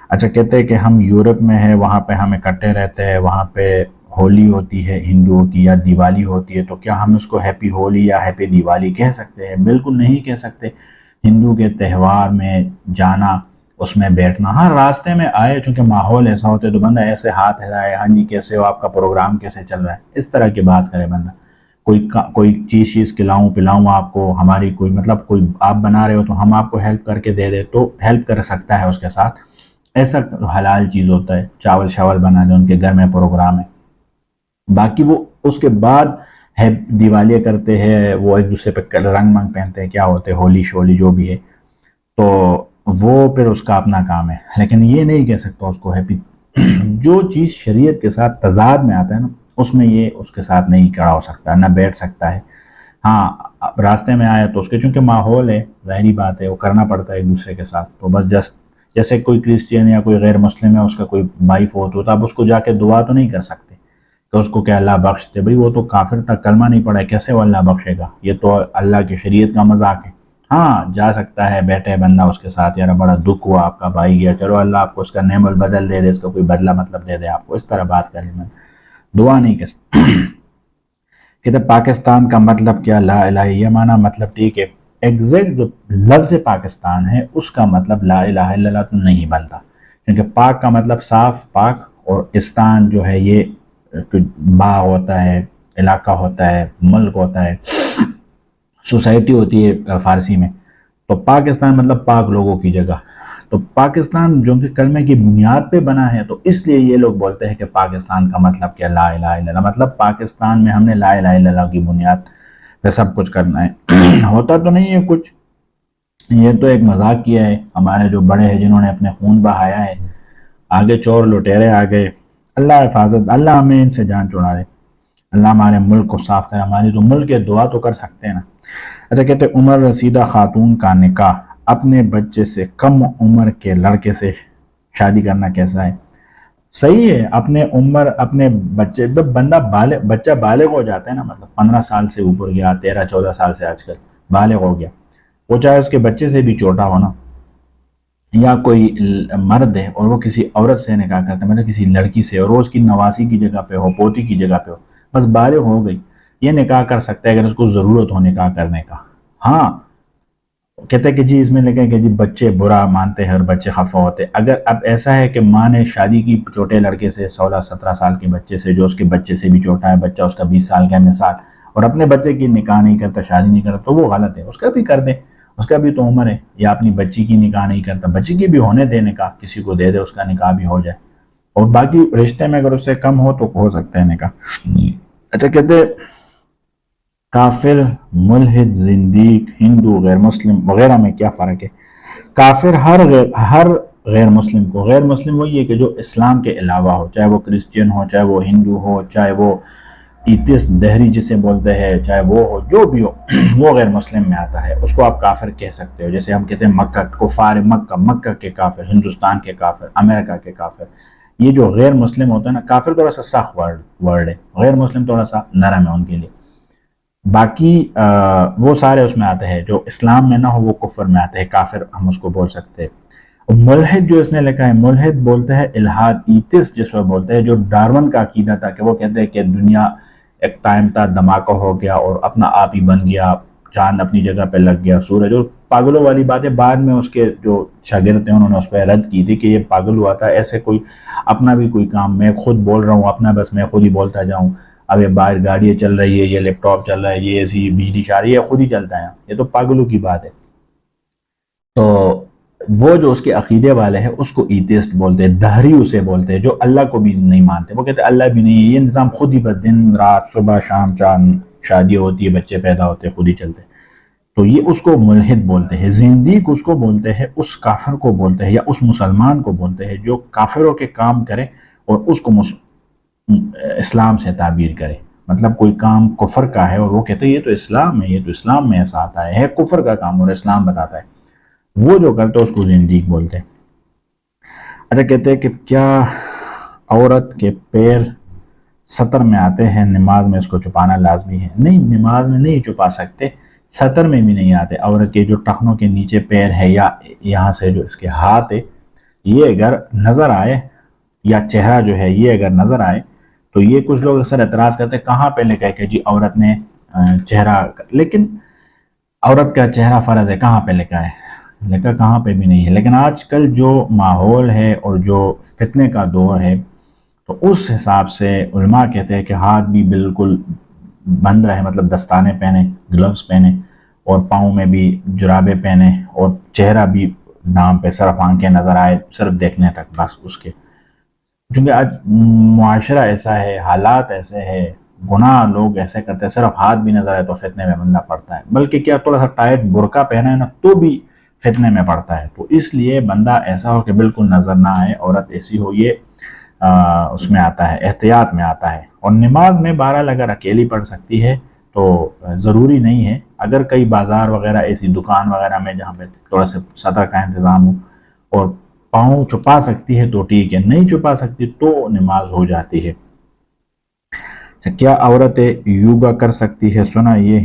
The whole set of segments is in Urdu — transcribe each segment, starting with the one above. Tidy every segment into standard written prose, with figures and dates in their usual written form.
اچھا کہتے ہیں کہ ہم یورپ میں ہیں، وہاں پہ ہم اکٹھے رہتے ہیں، وہاں پہ ہولی ہوتی ہے ہندوؤں کی یا دیوالی ہوتی ہے، تو کیا ہم اس کو ہیپی ہولی یا ہیپی دیوالی کہہ سکتے ہیں؟ بالکل نہیں کہہ سکتے۔ ہندو کے تہوار میں جانا، اس میں بیٹھنا، ہاں راستے میں آئے چونکہ ماحول ایسا ہوتا ہے تو بندہ ایسے ہاتھ ہلائے، ہاں جی کیسے ہو، آپ کا پروگرام کیسے چل رہا ہے، اس طرح کی بات کرے بندہ۔ کوئی چیز کھلاؤں پلاؤں آپ کو، ہماری کوئی مطلب کوئی آپ بنا رہے ہو تو ہم آپ کو ہیلپ کر کے دے دے تو ہیلپ کر سکتا ہے اس کے ساتھ، ایسا حلال چیز ہوتا ہے۔ چاول شاول بنا دیں، ان کے گھر میں پروگرام ہے، باقی وہ اس کے بعد ہے دیوالی کرتے ہیں، وہ ایک دوسرے پہ رنگ منگ پہنتے ہیں، کیا ہوتے ہیں ہولی شولی جو بھی ہے، تو وہ پھر اس کا اپنا کام ہے، لیکن یہ نہیں کہہ سکتا اس کو ہیپی۔ جو چیز شریعت کے ساتھ تضاد میں آتا ہے نا، اس میں یہ اس کے ساتھ نہیں کھڑا ہو سکتا، نہ بیٹھ سکتا ہے۔ ہاں راستے میں آیا تو اس کے چونکہ ماحول ہے، ظاہری بات ہے، وہ کرنا پڑتا ہے ایک دوسرے کے ساتھ، تو بس جیسے کوئی کرسچین یا کوئی غیر مسلم ہے، اس کا کوئی بھائی فوت ہوتا، اب اس کو جا کے دعا تو نہیں کر سکتے کہ اس کو کہ اللہ بخش دے، بھئی وہ تو کافر تک کلمہ نہیں پڑا ہے، کیسے وہ اللہ بخشے گا؟ یہ تو اللہ کی شریعت کا مذاق ہے۔ ہاں جا سکتا ہے، بیٹھے بندہ اس کے ساتھ، یار بڑا دکھ ہوا، آپ کا بھائی گیا، چلو اللہ آپ کو اس کا نعم البدل دے دے، اس کا کوئی بدلہ مطلب دے دے آپ کو، اس طرح بات کر لینا، دعا نہیں کر سکتے۔ کہتے پاکستان کا مطلب کیا؟ لا الہ، یہ معنی مطلب ٹھیک ہے، ایگزیکٹ جو لفظ پاکستان ہے اس کا مطلب لا الہ الا اللہ تو نہیں بنتا، کیونکہ پاک کا مطلب صاف پاک، اور استان جو ہے یہ باغ ہوتا ہے، علاقہ ہوتا ہے، ملک ہوتا ہے، سوسائٹی ہوتی ہے فارسی میں، تو پاکستان مطلب پاک لوگوں کی جگہ، تو پاکستان جو کہ کلمے کی بنیاد پہ بنا ہے، تو اس لیے یہ لوگ بولتے ہیں کہ پاکستان کا مطلب کیا؟ لا الہ الا اللہ، مطلب پاکستان میں ہم نے لا الہ الا اللہ کی بنیاد پہ سب کچھ کرنا ہے۔ ہوتا تو نہیں ہے کچھ، یہ تو ایک مذاق کیا ہے ہمارے جو بڑے ہیں جنہوں نے اپنے خون بہایا ہے، آگے چور لٹیرے آگے، اللہ حفاظت، اللہ ہمیں ان سے جان چھڑا دے، اللہ ہمارے ملک کو صاف کرے، ہماری تو ملک ہے، دعا تو کر سکتے ہیں نا۔ اچھا کہتے ہیں عمر رسیدہ خاتون کا نکاح اپنے بچے سے کم عمر کے لڑکے سے شادی کرنا کیسا ہے؟ صحیح ہے، اپنے عمر اپنے بچے، جب بچہ بالغ ہو جاتا ہے نا، مطلب 15 سال سے اوپر گیا، 13 14 سال سے آج کل بالغ ہو گیا، وہ چاہے اس کے بچے سے بھی چھوٹا ہونا، یا کوئی مرد ہے اور وہ کسی عورت سے نکاح کرتا ہے، مطلب کسی لڑکی سے، اور وہ اس کی نواسی کی جگہ پہ ہو، پوتی کی جگہ پہ ہو، بس بالغ ہو گئی، یہ نکاح کر سکتا ہے اگر اس کو ضرورت ہو نکاح کرنے کا۔ ہاں کہتے ہیں کہ جی اس میں لکھا ہے کہ جی بچے برا مانتے ہیں اور بچے خفا ہوتے ہیں، اگر اب ایسا ہے کہ ماں نے شادی کی چھوٹے لڑکے سے، 16 17 سال کے بچے سے، جو اس کے بچے سے بھی چھوٹا ہے، بچہ اس کا 20 سال کا ہے مثال، اور اپنے بچے کی نکاح نہیں کرتا، شادی نہیں کرتا، تو وہ غلط ہے، اس کا بھی کر دے، اس کا بھی تو عمر ہے، یا اپنی بچی کی نکاح نہیں کرتا، بچی کی بھی ہونے دے نکاح، کسی کو دے دے، اس کا نکاح بھی ہو جائے، اور باقی رشتے میں اگر اس سے کم ہو تو ہو سکتا ہے نکاح۔ اچھا کہتے کافر، ملحد، زندیق، ہندو، غیر مسلم وغیرہ میں کیا فرق ہے؟ کافر ہر غیر مسلم کو، غیر مسلم وہی ہے کہ جو اسلام کے علاوہ ہو، چاہے وہ کرسچین ہو، چاہے وہ ہندو ہو، چاہے وہ ایتھسٹ دہری جسے بولتے ہیں، چاہے وہ ہو، جو بھی ہو، وہ غیر مسلم میں آتا ہے، اس کو آپ کافر کہہ سکتے ہو۔ جیسے ہم کہتے ہیں مکہ کفار مکہ، مکہ کے کافر، ہندوستان کے کافر، امریکہ کے کافر، یہ جو غیر مسلم ہوتا ہے نا، کافر تھوڑا سا سخت ورڈ ہے، غیر مسلم تھوڑا سا نرم ہے ان کے لیے، باقی وہ سارے اس میں آتے ہیں، جو اسلام میں نہ ہو وہ کفر میں آتے ہیں، کافر ہم اس کو بول سکتے ہیں۔ اور ملحد جو اس نے لکھا ہے، ملحد بولتے ہیں الحاد، ایتھسٹ جس کو بولتے ہیں، جو ڈارون کا عقیدہ تھا کہ وہ کہتے ہیں کہ دنیا ایک ٹائم تھا دھماکہ ہو گیا اور اپنا آپ ہی بن گیا، چاند اپنی جگہ پہ لگ گیا، سورج، اور پاگلوں والی باتیں بعد میں اس کے جو شاگرد تھے انہوں نے اس پہ رد کی تھی کہ یہ پاگل ہوا تھا، ایسے کوئی اپنا بھی کوئی کام، میں خود بول رہا ہوں اپنا، بس میں خود ہی بولتا جاؤں، اب یہ باہر گاڑیاں چل رہی ہے، یہ لیپ ٹاپ چل رہا ہے، یہ ایسی بجلی چل رہی ہے، خود ہی چلتا ہے، یہ تو پاگلوں کی بات ہے۔ تو وہ جو اس کے عقیدے والے ہیں اس کو ایتھسٹ بولتے ہیں، دہری اسے بولتے ہیں، جو اللہ کو بھی نہیں مانتے، وہ کہتے ہیں اللہ بھی نہیں ہے، یہ نظام خود ہی بس دن رات صبح شام چاند شادی ہوتی ہے، بچے پیدا ہوتے ہیں، خود ہی چلتے ہیں، تو یہ اس کو ملحد بولتے ہیں۔ زندیق اس کو بولتے ہیں، اس کافر کو بولتے ہیں، یا اس مسلمان کو بولتے ہیں جو کافروں کے کام کرے اور اس کو اسلام سے تعبیر کرے، مطلب کوئی کام کفر کا ہے اور وہ کہتے ہیں یہ تو اسلام ہے، یہ تو اسلام میں ایسا آتا ہے کفر کا کام اور اسلام بتاتا ہے، وہ جو کرتے اس کو زندیق بولتے ہیں۔ اچھا کہتے ہیں کہ کیا عورت کے پیر سطر میں آتے ہیں، نماز میں اس کو چھپانا لازمی ہے؟ نہیں، نماز میں نہیں چھپا سکتے، سطر میں بھی نہیں آتے، عورت کے جو ٹخنوں کے نیچے پیر ہے، یا یہاں سے جو اس کے ہاتھ ہے، یہ اگر نظر آئے یا چہرہ جو ہے یہ اگر نظر آئے تو یہ کچھ لوگ اکثر اعتراض کرتے ہیں کہاں پہ لکھا ہے کہ جی عورت نے چہرہ، لیکن عورت کا چہرہ فرض ہے، کہاں پہ لکھا ہے؟ لکھا کہاں پہ بھی نہیں ہے۔ لیکن آج کل جو ماحول ہے اور جو فتنے کا دور ہے تو اس حساب سے علماء کہتے ہیں کہ ہاتھ بھی بالکل بند رہے، مطلب دستانے پہنے، گلوز پہنے، اور پاؤں میں بھی جرابے پہنے، اور چہرہ بھی نام پہ صرف آنکھیں نظر آئے صرف دیکھنے تک بس اس کے، چونکہ آج معاشرہ ایسا ہے، حالات ایسے ہے، گناہ لوگ ایسے کرتے ہیں، صرف ہاتھ بھی نظر آئے تو فتنے میں بندہ پڑتا ہے، بلکہ کیا تھوڑا سا ٹائٹ برقع پہنا ہے نا تو بھی فتنے میں پڑتا ہے۔ تو اس لیے بندہ ایسا ہو کہ بالکل نظر نہ آئے، عورت ایسی ہو، یہ اس میں آتا ہے، احتیاط میں آتا ہے۔ اور نماز میں بہرحال اگر اکیلی پڑھ سکتی ہے تو ضروری نہیں ہے، اگر کئی بازار وغیرہ ایسی دکان وغیرہ میں جہاں پہ تھوڑا سا سطح کا انتظام ہو اور پاؤں چھپا سکتی ہے تو ٹھیک ہے، نہیں چھپا سکتی تو نماز ہو جاتی ہے۔ کیا عورتیں یوگا کر سکتی ہے؟ سنا یہ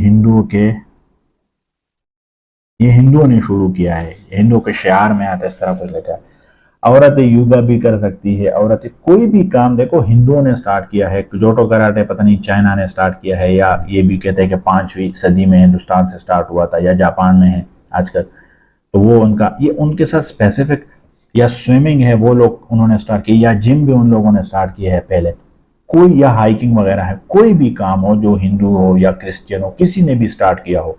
ہندوؤں نے شروع کیا ہے، یہ ہندوؤں کے شعار میں آتا ہے، اس طرح کچھ لکھا ہے۔ عورتیں یوگا بھی کر سکتی ہے، عورتیں کوئی بھی کام، دیکھو ہندوؤں نے سٹارٹ کیا ہے، جوٹو کراٹے پتہ نہیں چائنا نے سٹارٹ کیا ہے، یا یہ بھی کہتے ہیں کہ 5ویں صدی میں ہندوستان سے سٹارٹ ہوا تھا، یا جاپان میں ہے آج کل، تو وہ یہ ان کے ساتھ اسپیسیفک، یا سوئمنگ ہے وہ لوگ انہوں نے سٹارٹ کی، یا جم بھی ان لوگوں نے سٹارٹ کیا ہے پہلے، کوئی یا ہائیکنگ وغیرہ ہے، کوئی بھی کام ہو جو ہندو ہو یا کرسچن ہو، کسی نے بھی سٹارٹ کیا ہو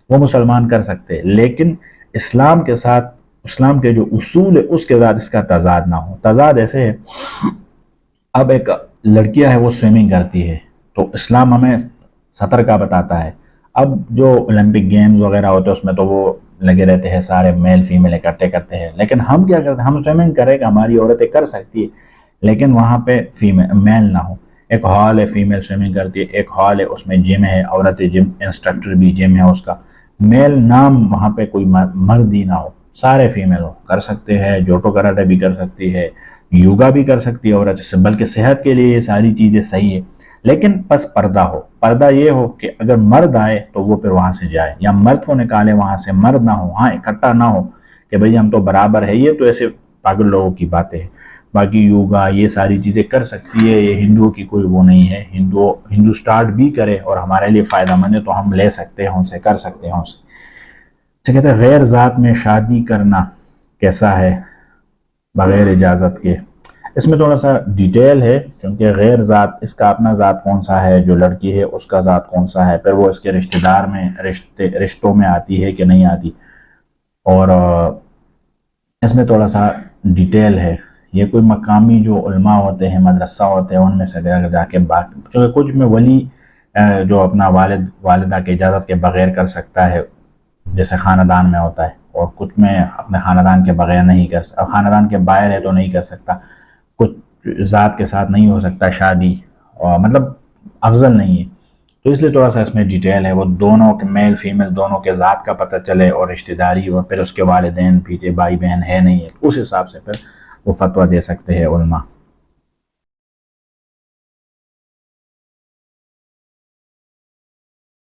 وہ مسلمان کر سکتے، لیکن اسلام کے ساتھ، اسلام کے جو اصول ہے اس کے ساتھ اس کا تضاد نہ ہو۔ تضاد ایسے ہے، اب ایک لڑکیاں ہے وہ سوئمنگ کرتی ہے تو اسلام ہمیں 70 کا بتاتا ہے، اب جو اولمپک گیمز وغیرہ ہوتے ہیں اس میں تو وہ لگے رہتے ہیں سارے میل فیمیل اکٹھے کرتے ہیں، لیکن ہم کیا کرتے ہیں، ہم سوئمنگ کریں کہ ہماری عورتیں کر سکتی ہے لیکن وہاں پہ میل نہ ہو، ایک ہال ہے فیمیل سوئمنگ کرتی ہے، ایک ہال ہے اس میں جم ہے، عورتیں جم انسٹرکٹر بھی جم ہے اس کا، میل نام وہاں پہ کوئی مرد ہی نہ ہو، سارے فیمیل ہو، کر سکتے ہیں، جوٹو کراٹے بھی کر سکتی ہے، یوگا بھی کر سکتی ہے عورت، بلکہ صحت کے لیے یہ ساری چیزیں صحیح ہے، لیکن بس پردہ ہو، پردہ یہ ہو کہ اگر مرد آئے تو وہ پھر وہاں سے جائے، یا مرد کو نکالے وہاں سے، مرد نہ ہو، ہاں اکٹھا نہ ہو کہ بھئی ہم تو برابر ہے، یہ تو ایسے پاگل لوگوں کی باتیں ہیں۔ باقی یوگا یہ ساری چیزیں کر سکتی ہے، یہ ہندوؤں کی کوئی وہ نہیں ہے، ہندو سٹارٹ بھی کرے اور ہمارے لیے فائدہ مند ہے تو ہم لے سکتے ہیں ان سے، کر سکتے ہیں ان سے۔ کہتے ہیں غیر ذات میں شادی کرنا کیسا ہے بغیر اجازت کے؟ اس میں تھوڑا سا ڈیٹیل ہے، چونکہ غیر ذات، اس کا اپنا ذات کون سا ہے، جو لڑکی ہے اس کا ذات کون سا ہے، پھر وہ اس کے رشتہ دار میں رشتوں میں آتی ہے کہ نہیں آتی، اور اس میں تھوڑا سا ڈیٹیل ہے، یہ کوئی مقامی جو علماء ہوتے ہیں، مدرسہ ہوتے ہیں، ان میں سے جا کے بات، چونکہ کچھ میں ولی جو اپنا والدہ کے اجازت کے بغیر کر سکتا ہے جیسے خاندان میں ہوتا ہے، اور کچھ میں اپنے خاندان کے بغیر نہیں کر سکتا، خاندان کے باہر ہے تو نہیں کر سکتا، کچھ ذات کے ساتھ نہیں ہو سکتا شادی، اور مطلب افضل نہیں ہے، تو اس لیے تھوڑا سا اس میں ڈیٹیل ہے، وہ دونوں کے میل فیمیل دونوں کے ذات کا پتہ چلے، اور رشتہ داری، اور پھر اس کے والدین پیچھے بھائی بہن ہے نہیں ہے، اس حساب سے پھر وہ فتویٰ دے سکتے ہیں علماء۔